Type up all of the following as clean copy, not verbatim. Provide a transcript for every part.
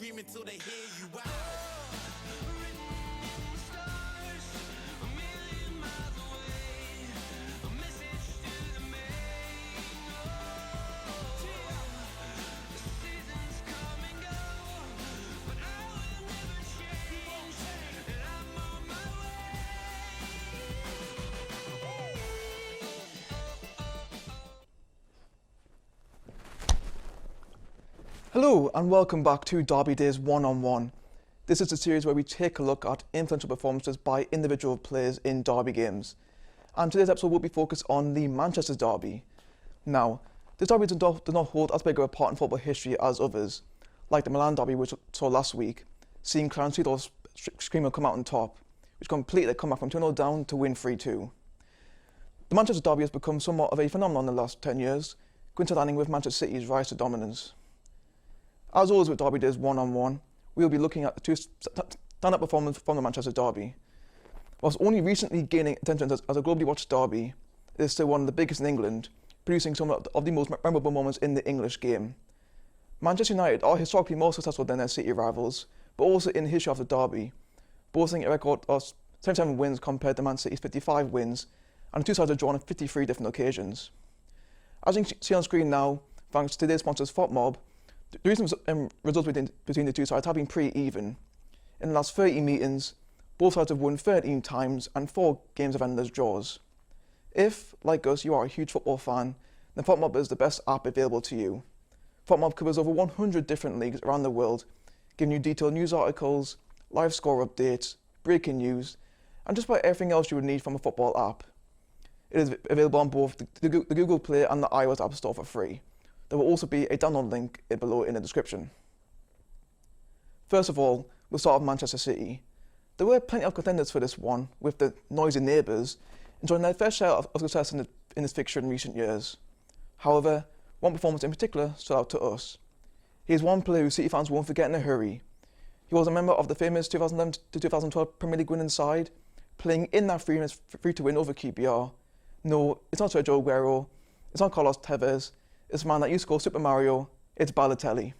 screaming till they hear you out. Hello and welcome back to Derby Days One-on-One. This is a series where we take a look at influential performances by individual players in derby games. And today's episode will be focused on the Manchester Derby. Now, this derby does not hold as big of a part in football history as others, like the Milan Derby which we saw last week, seeing Clarence Seedorf's screamer come out on top, which completed a comeback from 2-0 down to win 3-2. The Manchester Derby has become somewhat of a phenomenon in the last 10 years, coinciding with Manchester City's rise to dominance. As always with Derby Days One-on-One, we will be looking at the two stand-up performances from the Manchester Derby. Whilst only recently gaining attention as a globally watched derby, it is still one of the biggest in England, producing some of the most memorable moments in the English game. Manchester United are historically more successful than their City rivals, but also in the history of the derby, boasting a record of 77 wins compared to Man City's 55 wins, and the two sides have drawn on 53 different occasions. As you can see on screen now, thanks to today's sponsors FotMob, the recent results between the two sides have been pretty even. In the last 30 meetings, both sides have won 13 times and 4 games have ended as draws. If, like us, you are a huge football fan, then FotMob is the best app available to you. FotMob covers over 100 different leagues around the world, giving you detailed news articles, live score updates, breaking news, and just about everything else you would need from a football app. It is available on both the Google Play and the iOS App Store for free. There will also be a download link below in the description. First of all, we'll start with Manchester City. There were plenty of contenders for this one, with the noisy neighbours enjoying their fair share of success in this fixture in recent years. However, one performance in particular stood out to us. He is one player who City fans won't forget in a hurry. He was a member of the famous 2011 to 2012 Premier League winning side, playing in that 3-2 over QPR. No, it's not Sergio Aguero, it's not Carlos Tevez, it's a man that used to call Super Mario, it's Balotelli.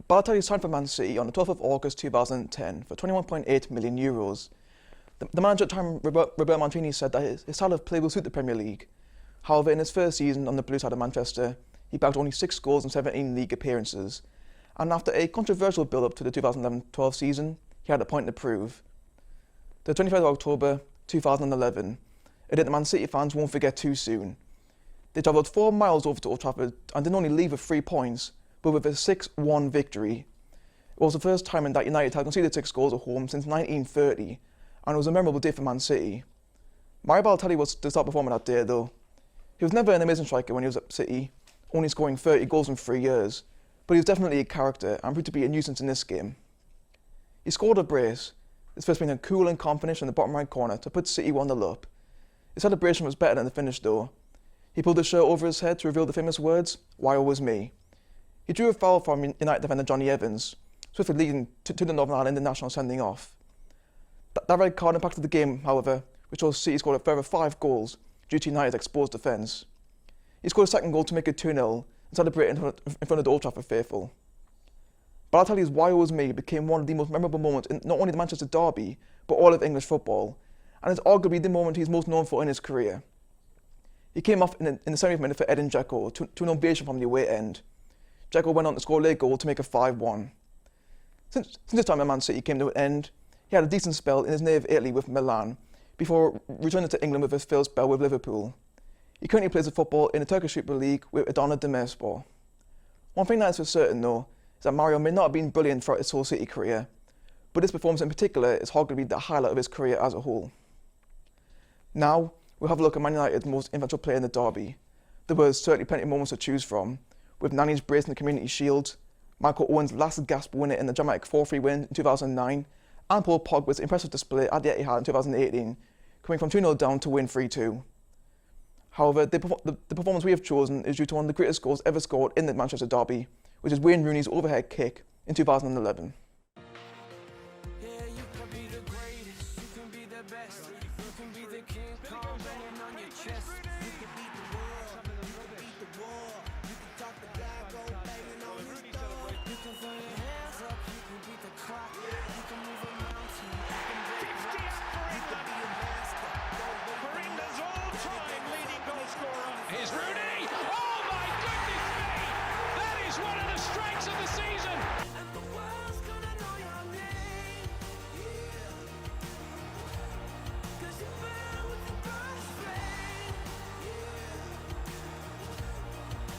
Balotelli signed for Man City on the 12th of August 2010 for €21.8 million. The manager at the time, Roberto Mancini, said that his style of play will suit the Premier League. However, in his first season on the blue side of Manchester, he bagged only 6 goals in 17 league appearances, and after a controversial build-up to the 2011-12 season, he had a point to prove. The 23rd of October 2011, a date that Man City fans won't forget too soon. They travelled 4 miles over to Old Trafford and didn't only leave with 3 points, but with a 6-1 victory. It was the first time in that United had conceded 6 goals at home since 1930, and it was a memorable day for Man City. Mario Balotelli was the star performer that day though. He was never an amazing striker when he was at City, only scoring 30 goals in 3 years, but he was definitely a character and proved to be a nuisance in this game. He scored a brace, his first being a cool and calm finish in the bottom right corner to put City 1-0 up. His celebration was better than the finish though. He pulled his shirt over his head to reveal the famous words, "Why always me?" He drew a foul from United defender Johnny Evans, swiftly leading to the Northern Ireland international sending off. That red card impacted the game, however, which saw City scored a further 5 goals due to United's exposed defence. He scored a second goal to make it 2-0 and celebrated in front of the Old Trafford faithful. Balotelli's "Why always me" became one of the most memorable moments in not only the Manchester Derby, but all of English football, and is arguably the moment he's most known for in his career. He came off in the 70th minute for Edin Dzeko to an ovation from the away end. Dzeko went on to score a late goal to make it 5-1. Since this time at Man City came to an end, He had a decent spell in his native Italy with Milan, before returning to England with his first spell with Liverpool. He currently plays football in the Turkish Super League with Adana Demirspor. One thing that is for certain though, is that Mario may not have been brilliant throughout his whole City career, but this performance in particular is arguably the highlight of his career as a whole. Now, we'll have a look at Man United's most influential player in the derby. There were certainly plenty of moments to choose from, with Nani's brace in the Community Shield, Michael Owen's last gasp winner in the dramatic 4-3 win in 2009, and Paul Pogba's impressive display at the Etihad in 2018, coming from 2-0 down to win 3-2. However, the performance we have chosen is due to one of the greatest goals ever scored in the Manchester derby, which is Wayne Rooney's overhead kick in 2011. Here's Rooney! Oh my goodness me! That is one of the strikes of the season! And the world's gonna know your name, yeah. 'Cause you fell with the first rain, yeah.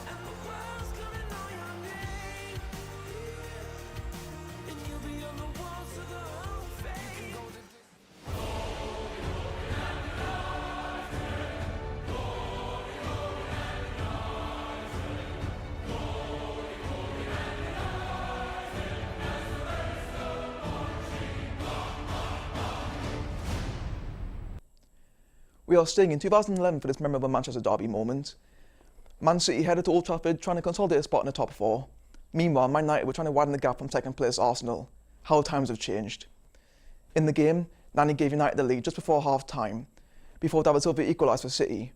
And the world's gonna know your name, yeah. And you'll be on the walls of the Hall of Fame. We are staying in 2011 for this memorable Manchester derby moment. Man City headed to Old Trafford trying to consolidate a spot in the top four. Meanwhile, Man United were trying to widen the gap from second place Arsenal. How times have changed. In the game, Nani gave United the lead just before half-time, before David Silva equalised for City.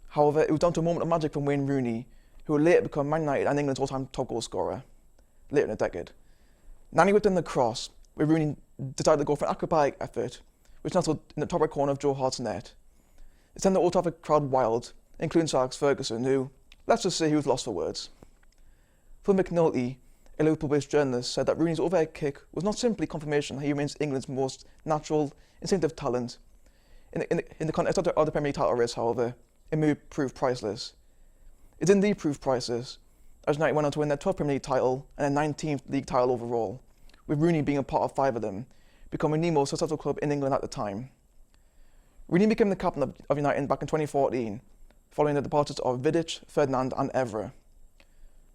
However, it was down to a moment of magic from Wayne Rooney, who would later become Man United and England's all-time top goal scorer, later in the decade. Nani whipped in the cross, where Rooney decided to go for an acrobatic effort, which nestled in the top right corner of Joe Hart's net. It sent the Old Trafford crowd wild, including Sir Alex Ferguson, who, let's just say he was lost for words. Phil McNulty, a Liverpool-based journalist, said that Rooney's overhead kick was not simply confirmation that he remains England's most natural, instinctive talent. In the context of the Premier League title race, however, it may prove priceless. It indeed proved priceless, as United went on to win their 12th Premier League title and their 19th league title overall, with Rooney being a part of 5 of them, becoming the most successful club in England at the time. Rooney became the captain of United back in 2014, following the departures of Vidic, Ferdinand and Evra.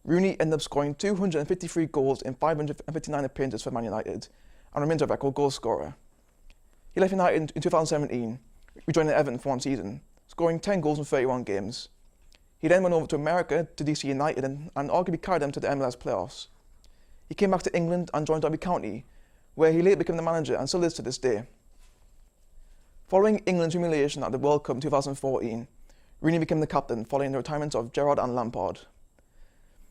Rooney ended up scoring 253 goals in 559 appearances for Man United, and remains a record goal scorer. He left United in 2017, rejoining Everton for one season, scoring 10 goals in 31 games. He then went over to America to DC United and arguably carried them to the MLS playoffs. He came back to England and joined Derby County, where he later became the manager and still is to this day. Following England's humiliation at the World Cup in 2014, Rooney became the captain following the retirements of Gerrard and Lampard.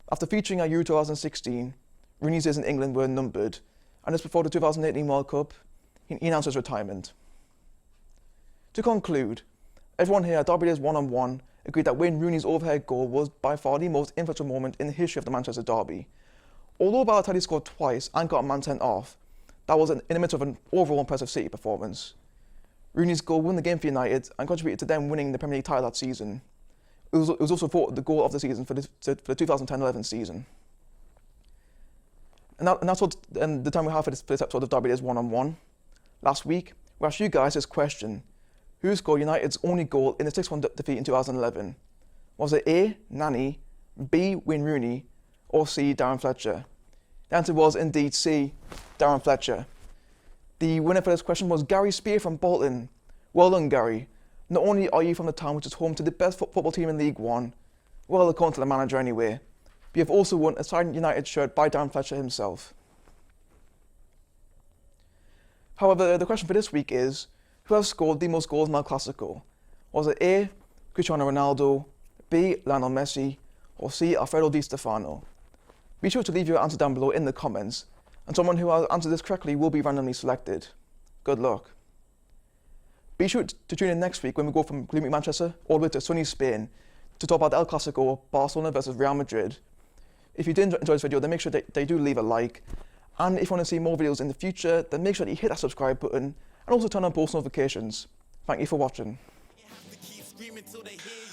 After featuring at Euro 2016, Rooney's days in England were numbered, and just before the 2018 World Cup, he announced his retirement. To conclude, everyone here at Derby Days 1-on-1 agreed that Wayne Rooney's overhead goal was by far the most influential moment in the history of the Manchester derby. Although Balotelli scored twice and got a man sent off, that was in the midst of an overall impressive City performance. Rooney's goal won the game for United and contributed to them winning the Premier League title that season. It was also voted the goal of the season for the 2010-11 season. And that's what the time we have for this episode of Derby Days 1-on-1. Last week, we asked you guys this question: who scored United's only goal in the 6-1 defeat in 2011? Was it A, Nani, B, Wayne Rooney, or C, Darren Fletcher? The answer was indeed C, Darren Fletcher. The winner for this question was Gary Spear from Bolton. Well done, Gary. Not only are you from the town which is home to the best football team in League One, well, according to the manager anyway, but you have also won a signed United shirt by Darren Fletcher himself. However, the question for this week is, who has scored the most goals in El Clasico? Was it A, Cristiano Ronaldo, B, Lionel Messi, or C, Alfredo Di Stefano? Be sure to leave your answer down below in the comments, and someone who has answered this correctly will be randomly selected. Good luck. Be sure to tune in next week when we go from gloomy Manchester all the way to sunny Spain to talk about El Clasico, Barcelona versus Real Madrid. If you did enjoy this video, then make sure that you do leave a like, And if you want to see more videos in the future, then make sure that you hit that subscribe button and also turn on post notifications. Thank you for watching. You have to keep screaming till they hear